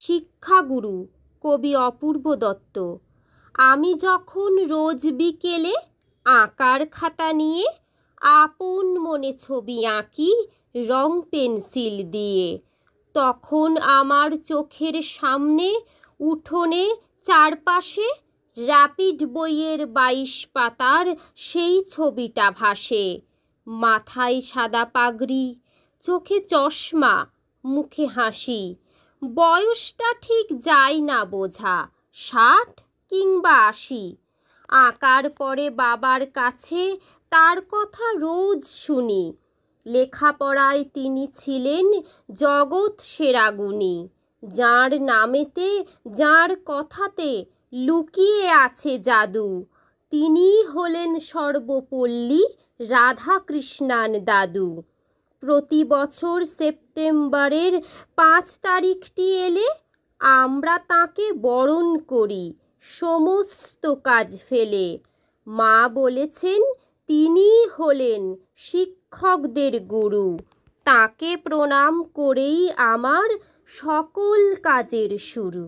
শিক্ষাগুরু কবি অপূর্ব দত্ত। আমি যখন রোজ বিকেলে আঁকার খাতা নিয়ে আপন মনে ছবি আঁকি রং পেন্সিল দিয়ে, তখন আমার চোখের সামনে উঠোনে চারপাশে র্যাপিড বইয়ের 22 পাতার সেই ছবিটা ভাসে। মাথায় সাদা পাগড়ি, চোখে চশমা, মুখে হাসি। বয়সটা ঠিক যায় না বোঝা, 60 কিংবা 80। আঁকার পরে বাবার কাছে তার কথা রোজ শুনি। লেখাপড়ায় তিনি ছিলেন জগৎ সেরা গুণী। যাঁর নামেতে, যাঁর কথাতে লুকিয়ে আছে জাদু, তিনিই হলেন সর্বপল্লী রাধাকৃষ্ণান দাদু। প্রতি বছর সেপ্টেম্বরের 5 তারিখটি এলে আমরা তাঁকে বরণ করি সমস্ত কাজ ফেলে। মা বলেছেন তিনিই হলেন শিক্ষকদের গুরু। তাঁকে প্রণাম করেই আমার সকল কাজের শুরু।